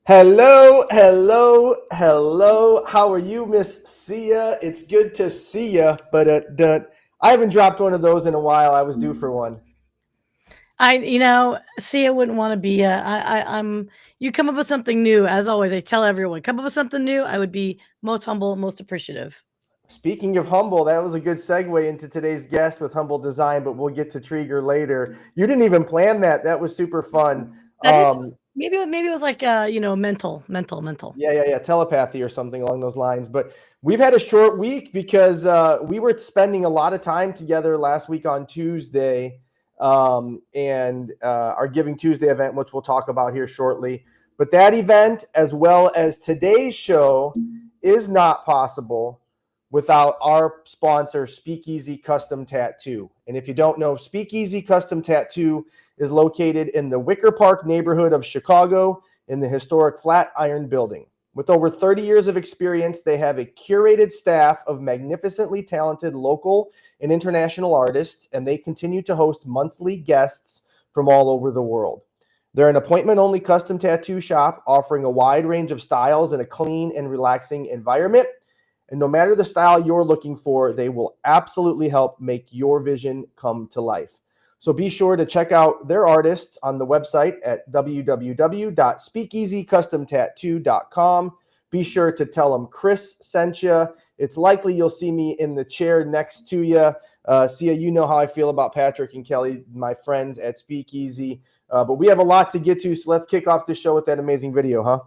Hello, hello, hello. How are you, Miss Sia? It's good to see ya. But I haven't dropped one of those in a while. I was due for one. See, I wouldn't want to be. I'm. You come up with something new, as always. I tell everyone, come up with something new. I would be most humble, most appreciative. Speaking of humble, that was a good segue into today's guest with Humble Design, but we'll get to Treger later. You didn't even plan that. That was super fun. That is maybe it was like mental. Yeah, telepathy or something along those lines. But we've had a short week because we were spending a lot of time together last week on Tuesday, and our Giving Tuesday event, which we'll talk about here shortly. But that event, as well as today's show, is not possible without our sponsor, Speakeasy Custom Tattoo. And if you don't know, Speakeasy Custom Tattoo is located in the Wicker Park neighborhood of Chicago in the historic Flatiron Building. With over 30 years of experience, they have a curated staff of magnificently talented local and international artists, and they continue to host monthly guests from all over the world. They're an appointment-only custom tattoo shop offering a wide range of styles in a clean and relaxing environment. And no matter the style you're looking for, they will absolutely help make your vision come to life. So be sure to check out their artists on the website at www.speakeasycustomtattoo.com. Be sure to tell them Chris sent you. It's likely you'll see me in the chair next to you. Sia, you know how I feel about Patrick and Kelly, my friends at Speakeasy. But we have a lot to get to, so let's kick off the show with that amazing video, huh?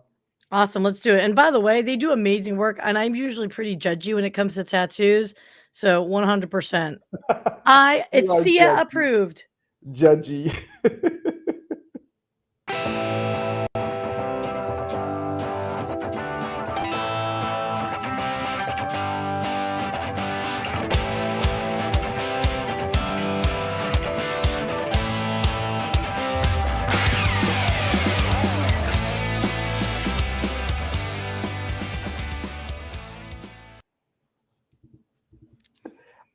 Awesome, let's do it. And by the way, they do amazing work, and I'm usually pretty judgy when it comes to tattoos. So 100%. You It's are Sia approved. judgy.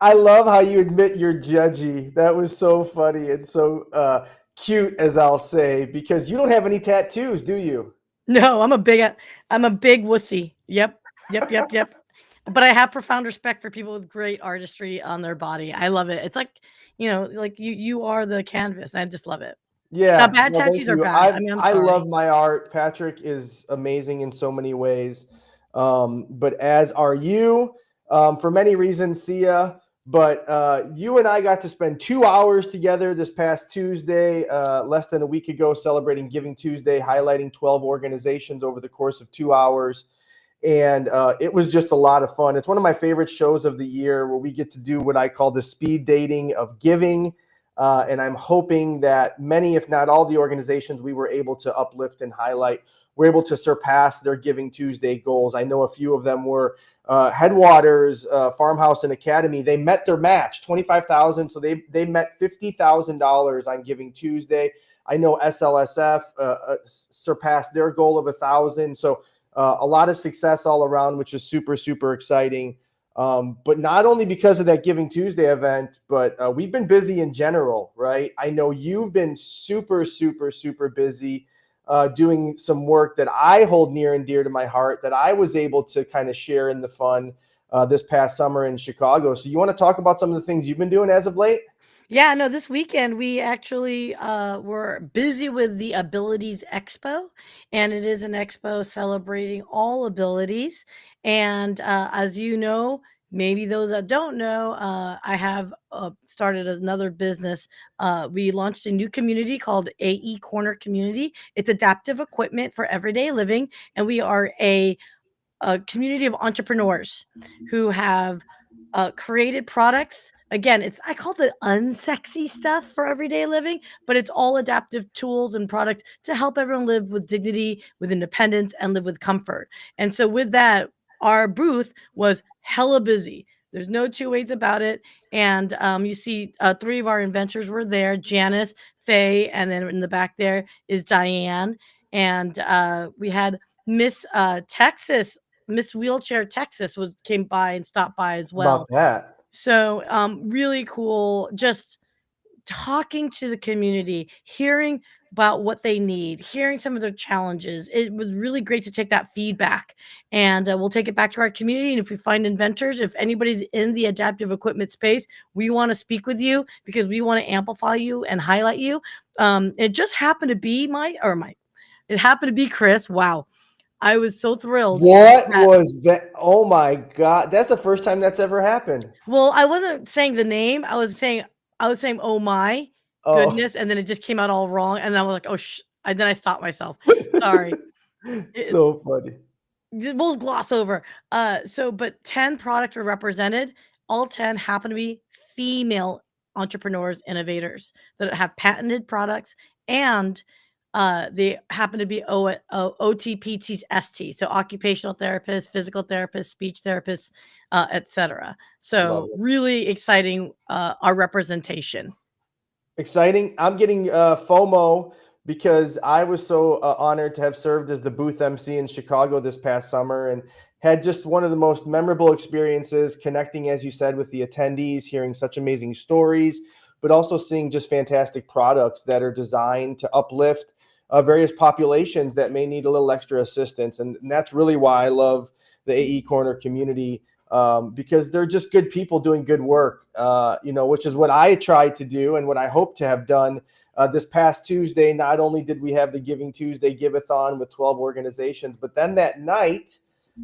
I love how you admit you're judgy. That was so funny and so cute, as I'll say, because you don't have any tattoos, do you? No, I'm a big wussy. Yep. But I have profound respect for people with great artistry on their body. I love it. It's like, like you are the canvas. I just love it. Now, Yeah, bad well, thank tattoos are you. bad. I I mean, I'm I love sorry. my art. Patrick is amazing in so many ways, but as are you, for many reasons, Sia. But you and I got to spend 2 hours together this past Tuesday, less than a week ago, celebrating Giving Tuesday, highlighting 12 organizations over the course of 2 hours. And it was just a lot of fun. It's one of my favorite shows of the year where we get to do what I call the speed dating of giving. And I'm hoping that many, if not all, the organizations we were able to uplift and highlight were able to surpass their Giving Tuesday goals. I know a few of them were Headwaters, Farmhouse, and Academy. They met their match, 25,000. So they met $50,000 on Giving Tuesday. I know SLSF surpassed their goal of 1,000. So a lot of success all around, which is super, super exciting. But not only because of that Giving Tuesday event, but we've been busy in general, right? I know you've been super, super, super busy doing some work that I hold near and dear to my heart that I was able to kind of share in the fun this past summer in Chicago. So you want to talk about some of the things you've been doing as of late? Yeah, no, this weekend we actually were busy with the Abilities Expo, and it is an expo celebrating all abilities. And as you know, maybe those that don't know, I have started another business. We launched a new community called AE Corner Community. It's adaptive equipment for everyday living, and we are a community of entrepreneurs who have created products. Again, it's I call it unsexy stuff for everyday living, but it's all adaptive tools and products to help everyone live with dignity, with independence, and live with comfort. And so, with that, our booth was hella busy. There's no two ways about it. And you see, three of our inventors were there: Janice, Faye, and then in the back there is Diane. And we had Miss Texas Miss Wheelchair Texas was came by and stopped by as About well. that. So really cool. Just talking to the community, hearing about what they need, hearing some of their challenges. It was really great to take that feedback, and we'll take it back to our community. And if we find inventors, if anybody's in the adaptive equipment space, we want to speak with you because we want to amplify you and highlight you. It just happened to be it happened to be Chris. Wow. I was so thrilled What that, was that? Oh my God. That's the first time that's ever happened. well, I wasn't saying the name. I was saying, "Oh my Oh, goodness," and then it just came out all wrong, and I was like, "Oh, and then I stopped myself. Sorry. It so funny. we'll gloss over. But 10 products were represented. All 10 happen to be female entrepreneurs, innovators that have patented products, and they happen to be OTPTs, ST, so occupational therapists, physical therapists, speech therapists, etc. Love So it. really exciting, our representation. Exciting. I'm getting FOMO because I was so honored to have served as the booth MC in Chicago this past summer and had just one of the most memorable experiences connecting, as you said, with the attendees, hearing such amazing stories, but also seeing just fantastic products that are designed to uplift various populations that may need a little extra assistance. And that's really why I love the AE Corner community, because they're just good people doing good work, which is what I tried to do and what I hope to have done this past Tuesday. Not only did we have the Giving Tuesday Give-a-thon with 12 organizations, but then that night,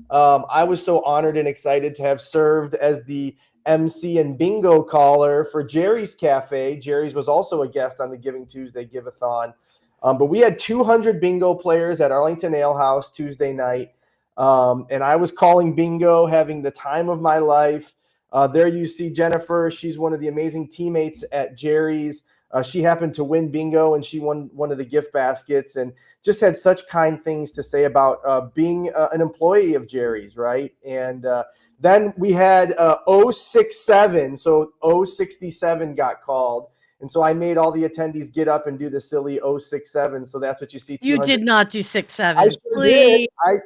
I was so honored and excited to have served as the MC and bingo caller for Jerry's Cafe. Jerry's was also a guest on the Giving Tuesday Give-a-thon. But we had 200 bingo players at Arlington Ale House Tuesday night. And I was calling bingo, having the time of my life. There you see Jennifer. She's one of the amazing teammates at Jerry's. She happened to win bingo, and she won one of the gift baskets, and just had such kind things to say about being an employee of Jerry's, right? And then we had 067, so 067 got called. And so I made all the attendees get up and do the silly 067. So that's what you see, You 200. did not do six I seven, sure did. please.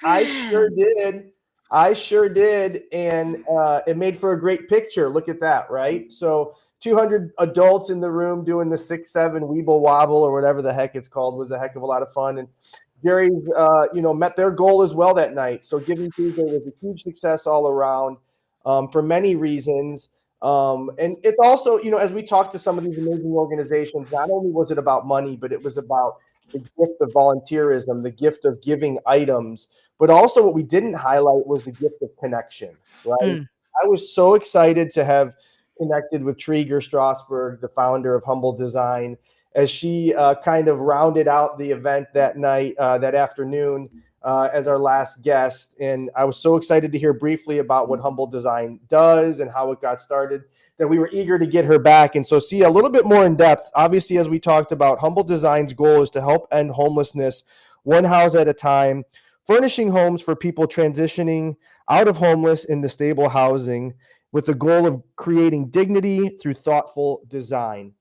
I sure did. I sure did. And it made for a great picture. Look at that, right? So 200 adults in the room doing the 6-7 Weeble Wobble or whatever the heck it's called was a heck of a lot of fun. And Gary's, met their goal as well that night. So Giving Tuesday was a huge success all around for many reasons. And it's also, as we talked to some of these amazing organizations, not only was it about money, but it was about the gift of volunteerism, the gift of giving items, but also what we didn't highlight was the gift of connection, right? Mm. I was so excited to have connected with Treger Strasberg, the founder of Humble Design, as she kind of rounded out the event that night, that afternoon, as our last guest. And I was so excited to hear briefly about what Humble Design does and how it got started that we were eager to get her back. And so see a little bit more in depth. Obviously, as we talked about, Humble Design's goal is to help end homelessness one house at a time, furnishing homes for people transitioning out of homeless into stable housing with the goal of creating dignity through thoughtful design.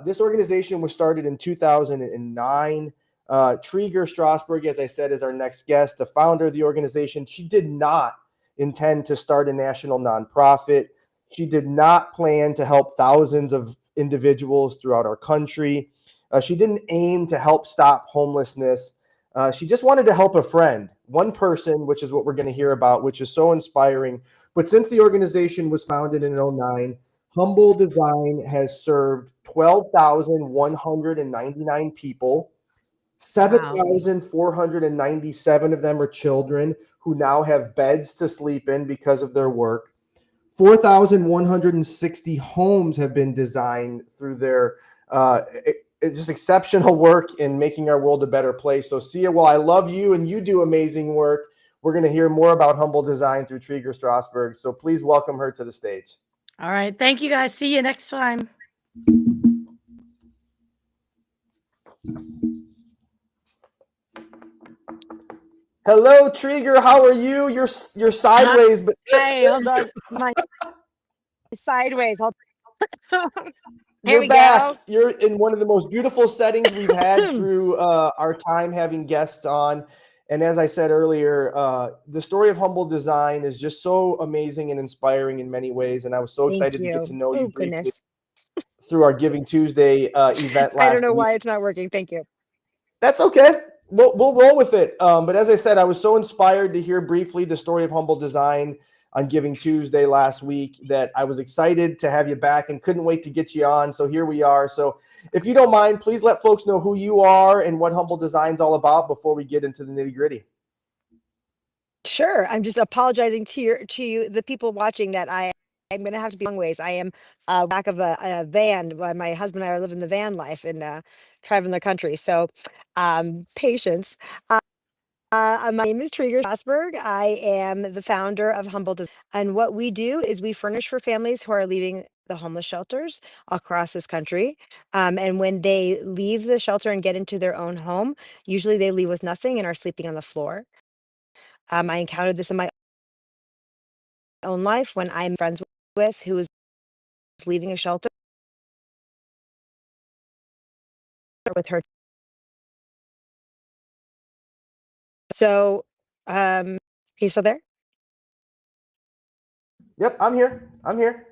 This organization was started in 2009. Treger Strasberg, as I said, is our next guest, the founder of the organization. She did not intend to start a national nonprofit. She did not plan to help thousands of individuals throughout our country. She didn't aim to help stop homelessness. She just wanted to help a friend, one person, which is what we're going to hear about, which is so inspiring. But since the organization was founded in 2009, Humble Design has served 12,199 people. Wow. 7,497 of them are children who now have beds to sleep in because of their work. 4,160 homes have been designed through their just exceptional work in making our world a better place. So, Sia, while I love you and you do amazing work, we're going to hear more about Humble Design through Treger Strasberg. So please welcome her to the stage. All right. Thank you, guys. See you next time. Hello, Treger. How are you? You're sideways, but Hi, hold on. My sideways. Hold Here you're we back. go. You're in one of the most beautiful settings we've had through our time having guests on. And as I said earlier, the story of Humble Design is just so amazing and inspiring in many ways. And I was so Thank excited to get you. to know Oh, you briefly. goodness. through our Giving Tuesday event I don't last know week. why it's not working. Thank you. That's okay. We'll roll with it. But as I said, I was so inspired to hear briefly the story of Humble Design on Giving Tuesday last week that I was excited to have you back and couldn't wait to get you on. So here we are. So if you don't mind, please let folks know who you are and what Humble Design's all about before we get into the nitty gritty. Sure. I'm just apologizing to you, the people watching, that I'm gonna have to be long ways. I am back of a van. My husband and I are living the van life and traveling the country. So patience. My name is Treger Strasberg. I am the founder of Humble Design. And what we do is we furnish for families who are leaving the homeless shelters across this country. And when they leave the shelter and get into their own home, usually they leave with nothing and are sleeping on the floor. I encountered this in my own life when I'm friends with who is leaving a shelter with her. So, you still there? Yep, I'm here. I'm here.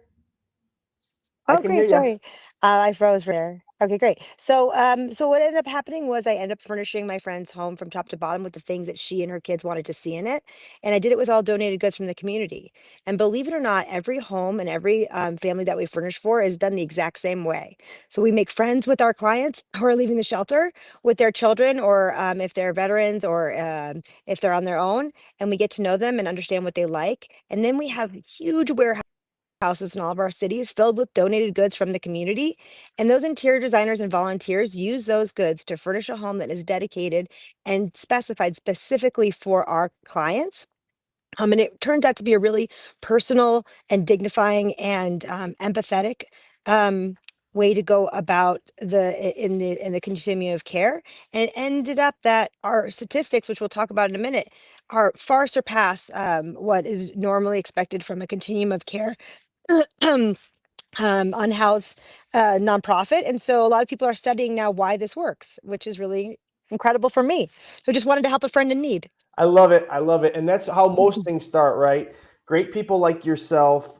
I Oh, can hear great. you. Sorry. I froze for there. Okay, great. So what ended up happening was I ended up furnishing my friend's home from top to bottom with the things that she and her kids wanted to see in it. And I did it with all donated goods from the community. And believe it or not, every home and every family that we furnish for is done the exact same way. So we make friends with our clients who are leaving the shelter with their children, or if they're veterans, or if they're on their own, and we get to know them and understand what they like. And then we have huge warehouses in all of our cities filled with donated goods from the community. And those interior designers and volunteers use those goods to furnish a home that is dedicated and specified specifically for our clients. And it turns out to be a really personal and dignifying and empathetic way to go about in the continuum of care. And it ended up that our statistics, which we'll talk about in a minute, are far surpass what is normally expected from a continuum of care unhoused nonprofit. And so a lot of people are studying now why this works, which is really incredible for me, who just wanted to help a friend in need. I love it. I love it. And that's how most things start, right? Great people like yourself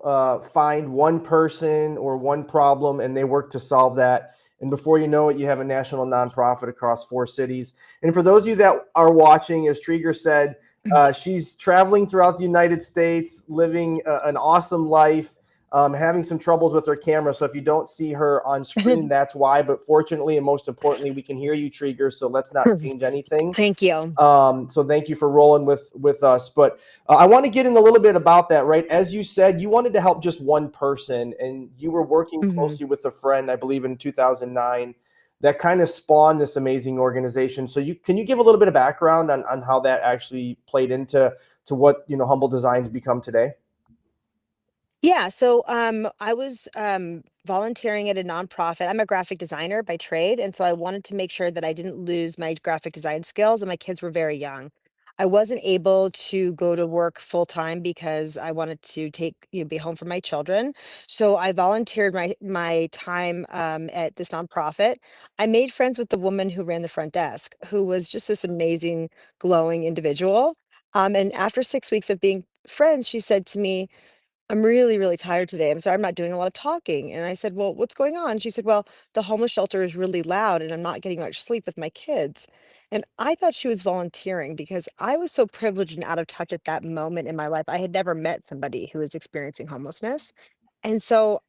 find one person or one problem and they work to solve that. And before you know it, you have a national nonprofit across 4 cities. And for those of you that are watching, as Treger said, she's traveling throughout the United States, living an awesome life, having some troubles with her camera. So if you don't see her on screen, that's why. But fortunately and most importantly, we can hear you, Treger. So let's not change anything. Thank you. So thank you for rolling with us. But I want to get in a little bit about that, right? As you said, you wanted to help just one person, and you were working Mhm. closely with a friend, I believe, in 2009, that kind of spawned this amazing organization. So can you give a little bit of background on how that actually played into what Humble Designs become today? Yeah, so I was volunteering at a nonprofit. I'm a graphic designer by trade, and so I wanted to make sure that I didn't lose my graphic design skills, and my kids were very young. I wasn't able to go to work full time because I wanted to be home for my children. So I volunteered my time at this nonprofit. I made friends with the woman who ran the front desk, who was just this amazing, glowing individual. And after 6 weeks of being friends, she said to me, "I'm really, really tired today. I'm sorry, I'm not doing a lot of talking." And I said, "Well, what's going on?" She said, "Well, the homeless shelter is really loud and I'm not getting much sleep with my kids." And I thought she was volunteering because I was so privileged and out of touch at that moment in my life. I had never met somebody who was experiencing homelessness. And so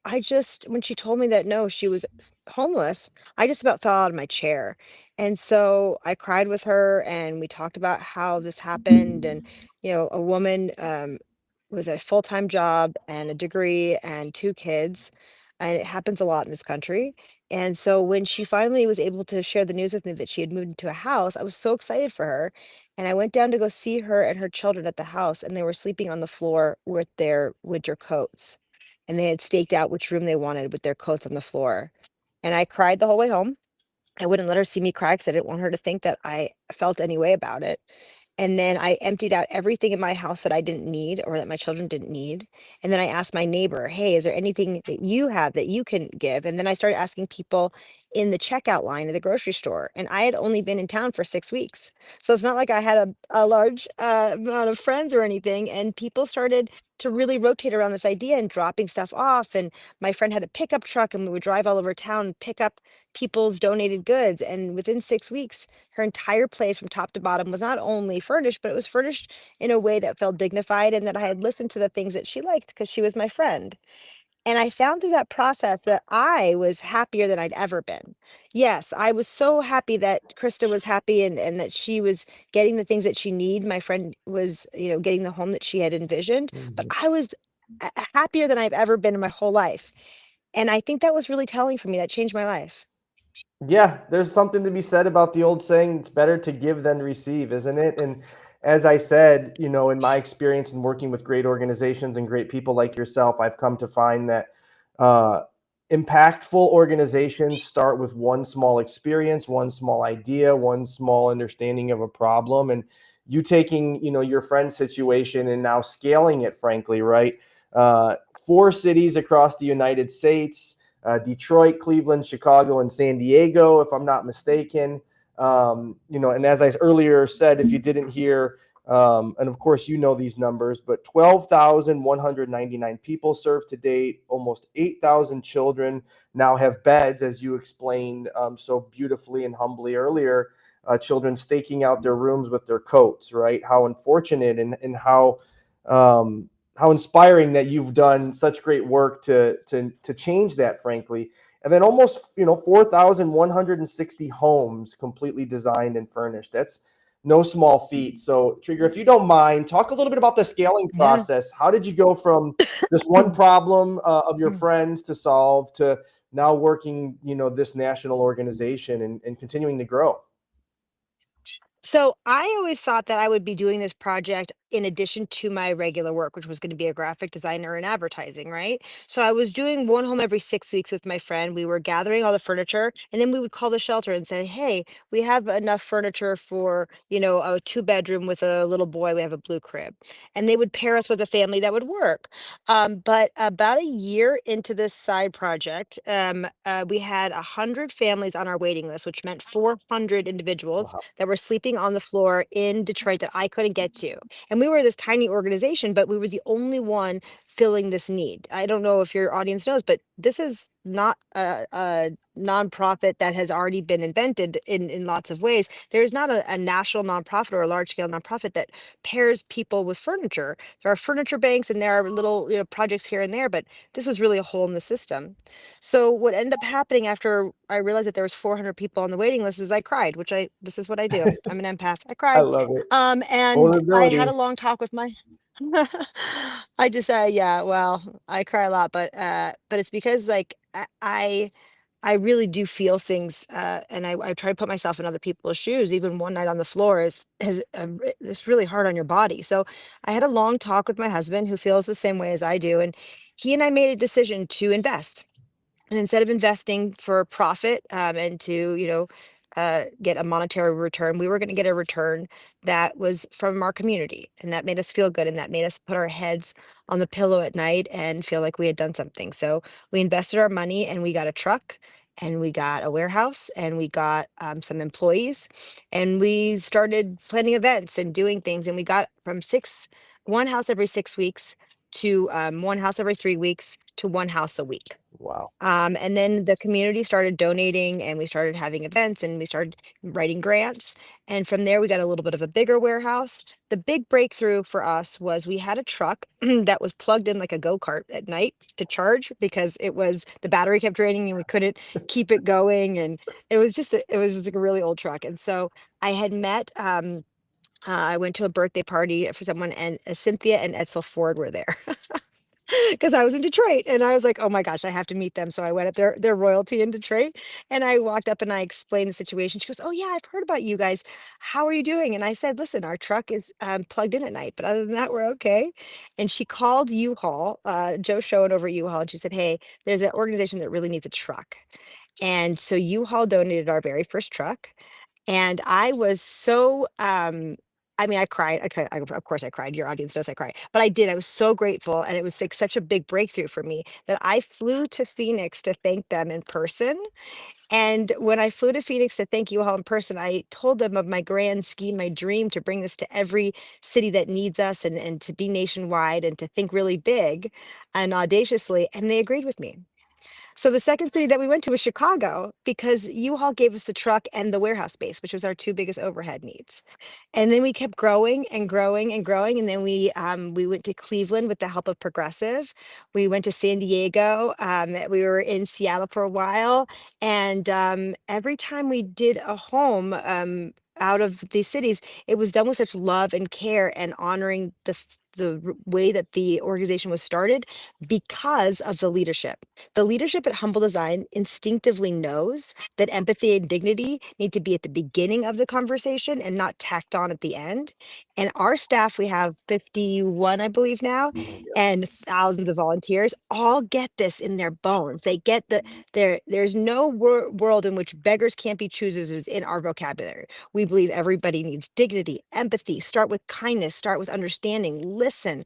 when she told me that no, she was homeless, I just about fell out of my chair. And so I cried with her and we talked about how this happened. And, a woman with a full-time job and a degree and 2 kids, and it happens a lot in this country. And so when she finally was able to share the news with me that she had moved into a house, I was so excited for her. And I went down to go see her and her children at the house, and they were sleeping on the floor with their winter coats. And they had staked out which room they wanted with their coats on the floor. And I cried the whole way home. I wouldn't let her see me cry because I didn't want her to think that I felt any way about it. And then I emptied out everything in my house that I didn't need or that my children didn't need. And then I asked my neighbor, "Hey, is there anything that you have that you can give?" And then I started asking people in the checkout line at the grocery store. And I had only been in town for 6 weeks. So it's not like I had a large amount of friends or anything. And people started to really rotate around this idea and dropping stuff off. And my friend had a pickup truck, and we would drive all over town and pick up people's donated goods. And within 6 weeks, her entire place from top to bottom was not only furnished, but it was furnished in a way that felt dignified and that I had listened to the things that she liked because she was my friend. And I found through that process that I was happier than I'd ever been. Yes, I was so happy that Krista was happy, and that she was getting the things that she need. My friend was, getting the home that she had envisioned, but Mhm. I was happier than I've ever been in my whole life. And I think that was really telling for me. That changed my life. Yeah, there's something to be said about the old saying, it's better to give than receive, isn't it? And as I said, in my experience in working with great organizations and great people like yourself, I've come to find that uh, impactful organizations start with one small experience, one small idea, one small understanding of a problem. And you taking, your friend's situation and now scaling it, frankly, right? 4 cities across the United States, Detroit, Cleveland, Chicago, and San Diego, if I'm not mistaken. And as I earlier said, if you didn't hear, and of course you know these numbers, but 12,199 people served to date, almost 8,000 children now have beds, as you explained so beautifully and humbly earlier. Children staking out their rooms with their coats, right? How unfortunate, and how inspiring that you've done such great work to change that, frankly. And then almost 4,160 homes completely designed and furnished. That's no small feat. So Treger, if you don't mind, talk a little bit about the scaling Yeah. process. How did you go from this one problem of your friends to solve to now working this national organization and continuing to grow? So I always thought that I would be doing this project in addition to my regular work, which was going to be a graphic designer and advertising, right? So I was doing one home every 6 weeks with my friend. We were gathering all the furniture, and then we would call the shelter and say, "Hey, we have enough furniture for, a 2 bedroom with a little boy. We have a blue crib." And they would pair us with a family that would work. But about a year into this side project, we had 100 families on our waiting list, which meant 400 individuals Wow. that were sleeping on the floor in Detroit that I couldn't get to. And we were this tiny organization, but we were the only one filling this need. I don't know if your audience knows, but this is not a nonprofit that has already been invented in lots of ways. There's not a national nonprofit or a large scale nonprofit that pairs people with furniture. There are furniture banks and there are little projects here and there, but this was really a hole in the system. So what ended up happening after I realized that there was 400 people on the waiting list is I cried, which this is what I do. I'm an empath. I I cried. love it. And I had a Vulnerability. long talk with my I just yeah, well, I cry a lot, but it's because like I really do feel things, and I try to put myself in other people's shoes. Even one night on the floor is it's really hard on your body. So I had a long talk with my husband, who feels the same way as I do, and he and I made a decision to invest. And instead of investing for profit, and to, get a monetary return, we were going to get a return that was from our community. And that made us feel good. And that made us put our heads on the pillow at night and feel like we had done something. So we invested our money and we got a truck and we got a warehouse and we got some employees and we started planning events and doing things. And we got from one house every 6 weeks to one house every 3 weeks to one house a week. Wow. And then the community started donating and we started having events and we started writing grants. And from there, we got a little bit of a bigger warehouse. The big breakthrough for us was we had a truck that was plugged in like a go-kart at night to charge because the battery kept draining and we couldn't keep it going. And it was just like a really old truck. And so I had met, I went to a birthday party for someone and Cynthia and Edsel Ford were there. Because I was in Detroit and I was like, oh my gosh, I have to meet them. So I went up there, their royalty in Detroit. And I walked up and I explained the situation. She goes, oh yeah, I've heard about you guys. How are you doing? And I said, listen, our truck is plugged in at night, but other than that, we're okay. And she called U-Haul, Joe Schoen over at U-Haul, and she said, hey, there's an organization that really needs a truck. And so U-Haul donated our very first truck. And I was so I mean, I cried. Of course, I cried. Your audience knows I cry, but I did. I was so grateful, and it was like such a big breakthrough for me that I flew to Phoenix to thank them in person. And when I flew to Phoenix to thank you all in person, I told them of my grand scheme, my dream to bring this to every city that needs us, and to be nationwide and to think really big and audaciously. And they agreed with me. So the second city that we went to was Chicago because U-Haul gave us the truck and the warehouse space, which was our two biggest overhead needs. And then we kept growing and growing and growing. And then we went to Cleveland with the help of Progressive. We went to San Diego. We were in Seattle for a while. And every time we did a home out of these cities, it was done with such love and care and honoring the way that the organization was started because of the leadership. The leadership at Humble Design instinctively knows that empathy and dignity need to be at the beginning of the conversation and not tacked on at the end. And our staff, we have 51, I believe now, and thousands of volunteers, all get this in their bones. They get that there's no world in which beggars can't be choosers is in our vocabulary. We believe everybody needs dignity, empathy, start with kindness, start with understanding, listen,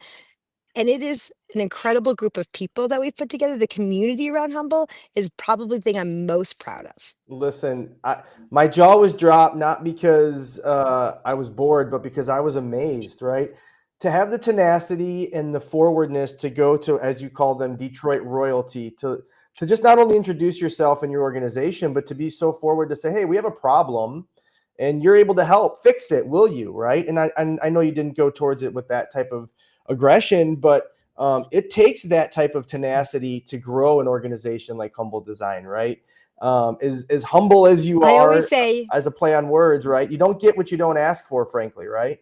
and it is an incredible group of people that we've put together. The community around Humble is probably the thing I'm most proud of. Listen, my jaw was dropped not because I was bored, but because I was amazed, right? To have the tenacity and the forwardness to go to, as you call them, Detroit royalty, to just not only introduce yourself and your organization, but to be so forward to say, hey, we have a problem and you're able to help fix it, will you? Right. And I know you didn't go towards it with that type of aggression, but it takes that type of tenacity to grow an organization like Humble Design, right? As humble as you I always are, say, as a play on words, right? You don't get what you don't ask for, frankly, right?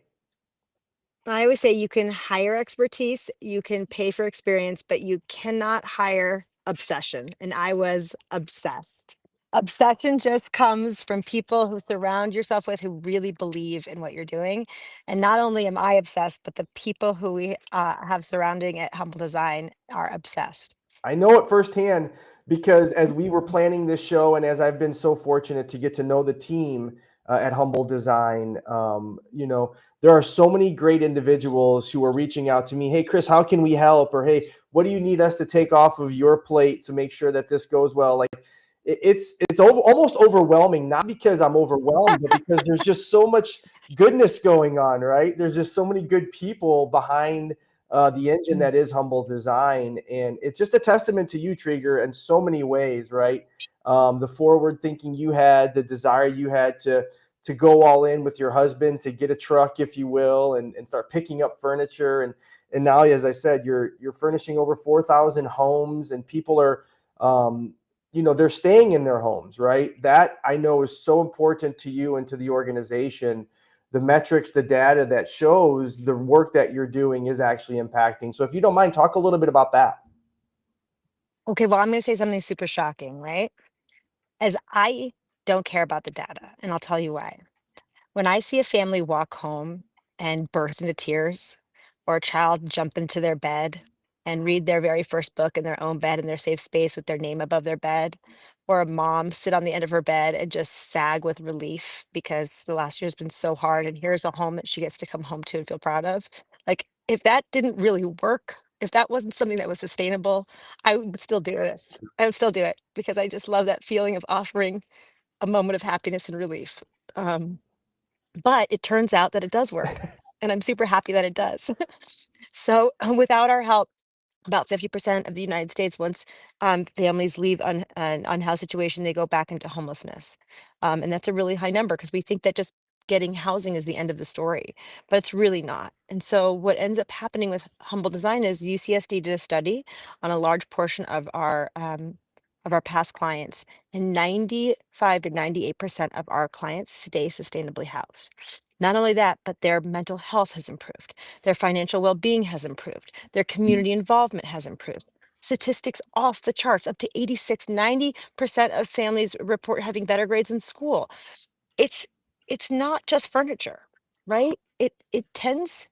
you can hire expertise, you can pay for experience, but you cannot hire obsession. And I was obsessed. Obsession just comes from people who surround yourself with who really believe in what you're doing. And not only am I obsessed, but the people who we have surrounding at Humble Design are obsessed. I know it firsthand because as we were planning this show, and as I've been so fortunate to get to know the team at Humble Design, there are so many great individuals who are reaching out to me. Hey, Chris, how can we help? Or hey, what do you need us to take off of your plate to make sure that this goes well? Like almost overwhelming, not because I'm overwhelmed, but because there's just so much goodness going on, right? There's just so many good people behind the engine that is Humble Design. And it's just a testament to you, Treger, in so many ways, right? The forward thinking you had, the desire you had to go all in with your husband, to get a truck, if you will, and start picking up furniture. And now, as I said, you're furnishing over 4,000 homes, and people are, they're staying in their homes, right? That I know is so important to you and to the organization. The metrics, the data that shows the work that you're doing is actually impacting. So if you don't mind, talk a little bit about that. Okay, well, I'm going to say something super shocking, right? As I don't care about the data, and I'll tell you why. When I see a family walk home and burst into tears, or a child jump into their bed and read their very first book in their own bed in their safe space with their name above their bed, or a mom sit on the end of her bed and just sag with relief because the last year's been so hard and here's a home that she gets to come home to and feel proud of. Like, if that didn't really work, if that wasn't something that was sustainable, I would still do this. I would still do it because I just love that feeling of offering a moment of happiness and relief. Um, but it turns out that it does work, and I'm super happy that it does. So, without our help, about 50% of the United States, once families leave an unhoused situation, they go back into homelessness. And that's a really high number because we think that just getting housing is the end of the story, but it's really not. And so, what ends up happening with Humble Design is UCSD did a study on a large portion of our past clients, and 95 to 98% of our clients stay sustainably housed. Not only that, but their mental health has improved, their financial well being has improved, their community involvement has improved. Statistics off the charts, up to 86, 90% of families report having better grades in school. It's it's not just furniture, right? It tends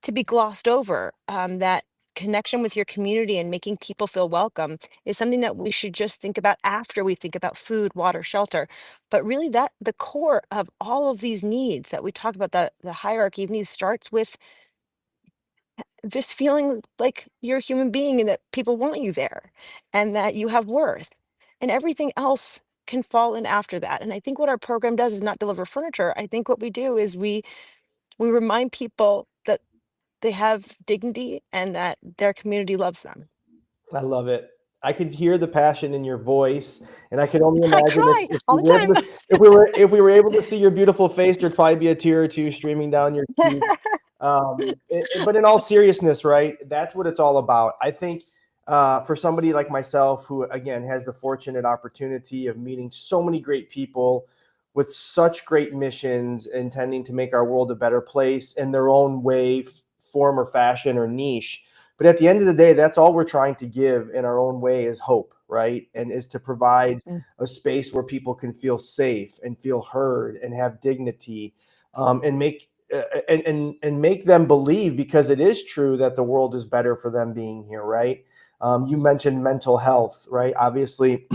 to be glossed over that connection with your community and making people feel welcome is something that we should just think about after we think about food, water, shelter. But really, that the core of all of these needs that we talk about, the hierarchy of needs, starts with just feeling like you're a human being and that people want you there and that you have worth, and everything else can fall in after that. And I think what our program does is not deliver furniture. I think what we do is we remind people that they have dignity and that their community loves them. I love it. I could hear the passion in your voice, and I can only I imagine cry if all we the were able time. to if we were able to see your beautiful face, there'd probably be a tear or two streaming down your cheek. But in all seriousness, right? That's what it's all about. I think for somebody like myself, who again has the fortunate opportunity of meeting so many great people with such great missions, intending to make our world a better place in their own way, form, or fashion or niche. But at the end of the day, that's all we're trying to give in our own way is hope, right? And is to provide Mm. a space where people can feel safe and feel heard and have dignity, and make them believe, because it is true that the world is better for them being here, right? You mentioned mental health, right? Obviously,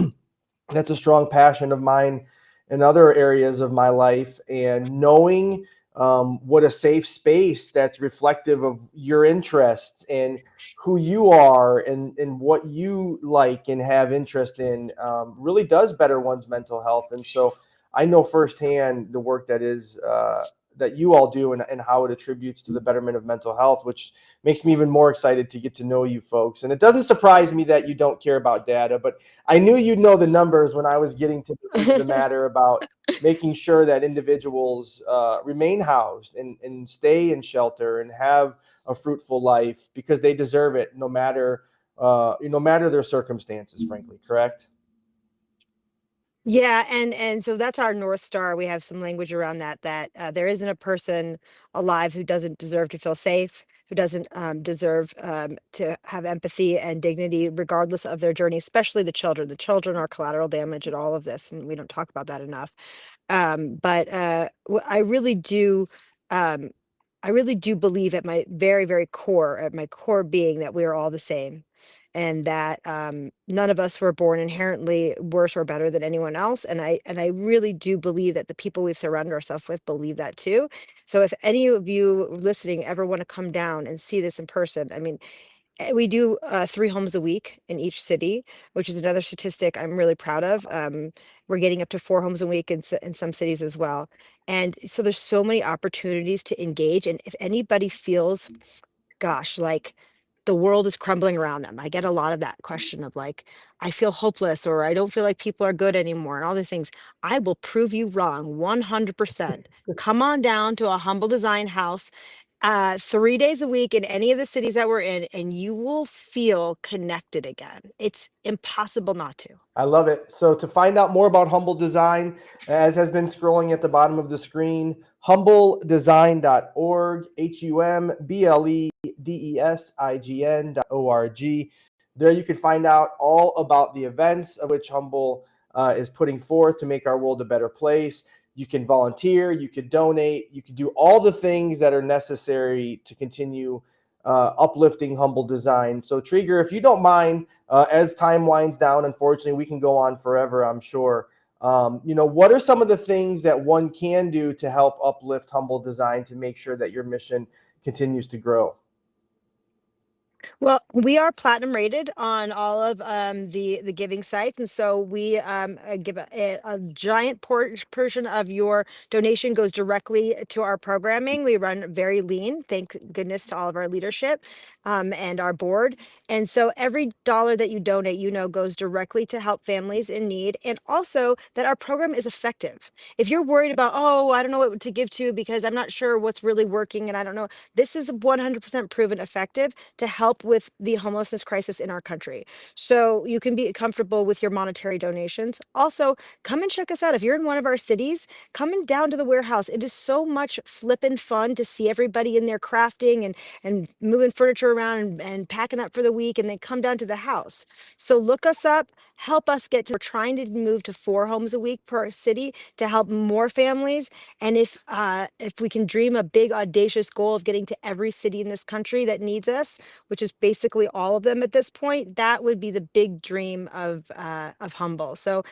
that's a strong passion of mine in other areas of my life, and knowing what a safe space that's reflective of your interests and who you are, and what you like and have interest in, really does better one's mental health. And so I know firsthand the work that you all do, and how it attributes to the betterment of mental health, which makes me even more excited to get to know you folks. And it doesn't surprise me that you don't care about data, but I knew you'd know the numbers when I was getting to the root of the matter about making sure that individuals remain housed, and stay in shelter and have a fruitful life, because they deserve it, no matter their circumstances, frankly. Correct? Yeah, and so that's our North Star. We have some language around that, that there isn't a person alive who doesn't deserve to feel safe, who doesn't deserve to have empathy and dignity, regardless of their journey, especially the children. The children are collateral damage in all of this, and we don't talk about that enough. I really do, um, I really do believe at my very, very core, at my core being, that we are all the same, and that none of us were born inherently worse or better than anyone else. And I really do believe that the people we've surrounded ourselves with believe that too. So if any of you listening ever want to come down and see this in person, I mean, we do 3 homes a week in each city, which is another statistic I'm really proud of. We're getting up to 4 homes a week in some cities as well. And so there's so many opportunities to engage. And if anybody feels, gosh, like the world is crumbling around them, I get a lot of that question of like, I feel hopeless, or I don't feel like people are good anymore, and all these things. I will prove you wrong 100%. Come on down to a Humble Design House 3 days a week in any of the cities that we're in, and you will feel connected again. It's impossible not to. I love it. So to find out more about Humble Design, as has been scrolling at the bottom of the screen, humbledesign.org, HUMBLEDESIGN.org. There you can find out all about the events of which Humble is putting forth to make our world a better place. You can volunteer, you could donate, you could do all the things that are necessary to continue uplifting Humble Design. So Treger, if you don't mind, as time winds down, unfortunately, we can go on forever, I'm sure. What are some of the things that one can do to help uplift Humble Design to make sure that your mission continues to grow? Well, we are platinum rated on all of the giving sites, and so we give a giant portion of your donation goes directly to our programming. We run very lean, thank goodness to all of our leadership and our board. And so every dollar that you donate, goes directly to help families in need, and also that our program is effective. If you're worried about, oh, I don't know what to give to because I'm not sure what's really working, and I don't know, this is 100% proven effective to help with the homelessness crisis in our country. So you can be comfortable with your monetary donations. Also, come and check us out. If you're in one of our cities, coming down to the warehouse. It is so much flippin' fun to see everybody in there crafting and moving furniture around and packing up for the week, and they come down to the house. So look us up, help us get to, we're trying to move to 4 homes a week per city to help more families. And if we can dream a big audacious goal of getting to every city in this country that needs us, which is just basically all of them at this point, that would be the big dream of Humble. So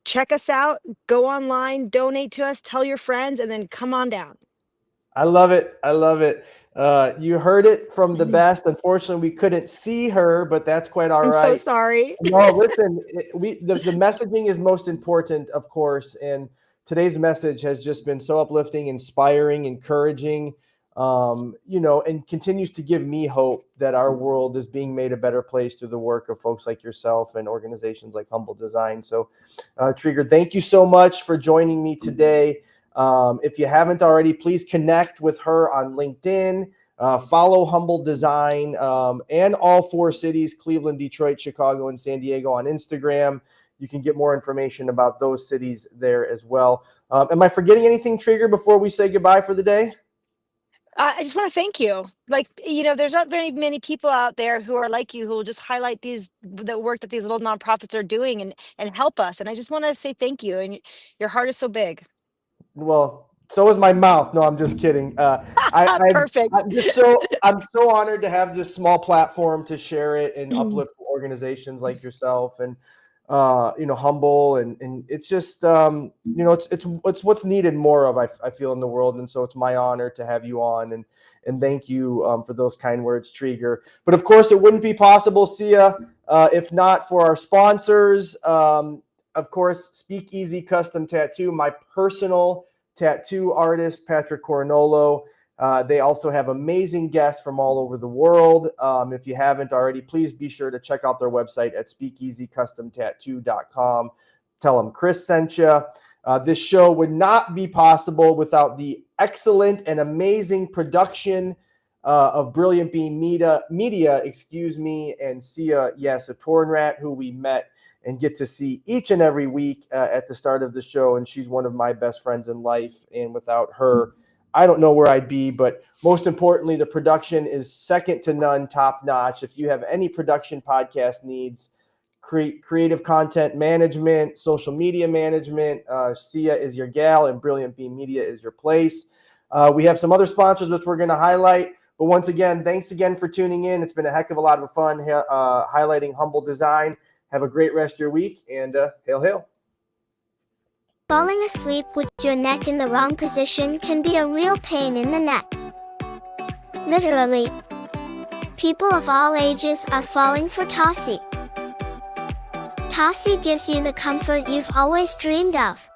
check us out, go online, donate to us, tell your friends, and then come on down. I love it. I love it. You heard it from the best. Unfortunately, we couldn't see her, but that's quite all I'm so right. sorry. No, listen, the messaging is most important, of course, and today's message has just been so uplifting, inspiring, encouraging, and continues to give me hope that our world is being made a better place through the work of folks like yourself and organizations like Humble Design. So, Treger, thank you so much for joining me today. If you haven't already, please connect with her on LinkedIn. Follow Humble Design and all 4 cities, Cleveland, Detroit, Chicago, and San Diego on Instagram. You can get more information about those cities there as well. Am I forgetting anything, Treger, before we say goodbye for the day? I just want to thank you. Like, there's not very many people out there who are like you, who will just highlight the work that these little nonprofits are doing and help us. And I just want to say thank you. And your heart is so big. Well, so is my mouth. No, I'm just kidding. Perfect. I'm so honored to have this small platform to share it and uplift organizations like yourself and Humble and it's just it's what's needed more of I feel in the world, and so it's my honor to have you on and thank you for those kind words, Treger. But of course, it wouldn't be possible, Sia, if not for our sponsors. Of course, Speakeasy Custom Tattoo, my personal tattoo artist, Patrick Coronolo. They also have amazing guests from all over the world. If you haven't already, please be sure to check out their website at speakeasycustomtattoo.com. Tell them Chris sent you. This show would not be possible without the excellent and amazing production of Brilliant Bean Media, and Sia Tornrat, who we met and get to see each and every week at the start of the show. And she's one of my best friends in life. And without her, I don't know where I'd be. But most importantly, the production is second to none, top notch. If you have any production podcast needs, creative content management, social media management, Sia is your gal and Brilliant Bean Media is your place. We have some other sponsors which we're going to highlight. But once again, thanks again for tuning in. It's been a heck of a lot of fun highlighting Humble Design. Have a great rest of your week, and hail, hail. Falling asleep with your neck in the wrong position can be a real pain in the neck. Literally. People of all ages are falling for Tossie. Tossie gives you the comfort you've always dreamed of.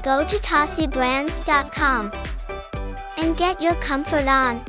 Go to TossieBrands.com and get your comfort on.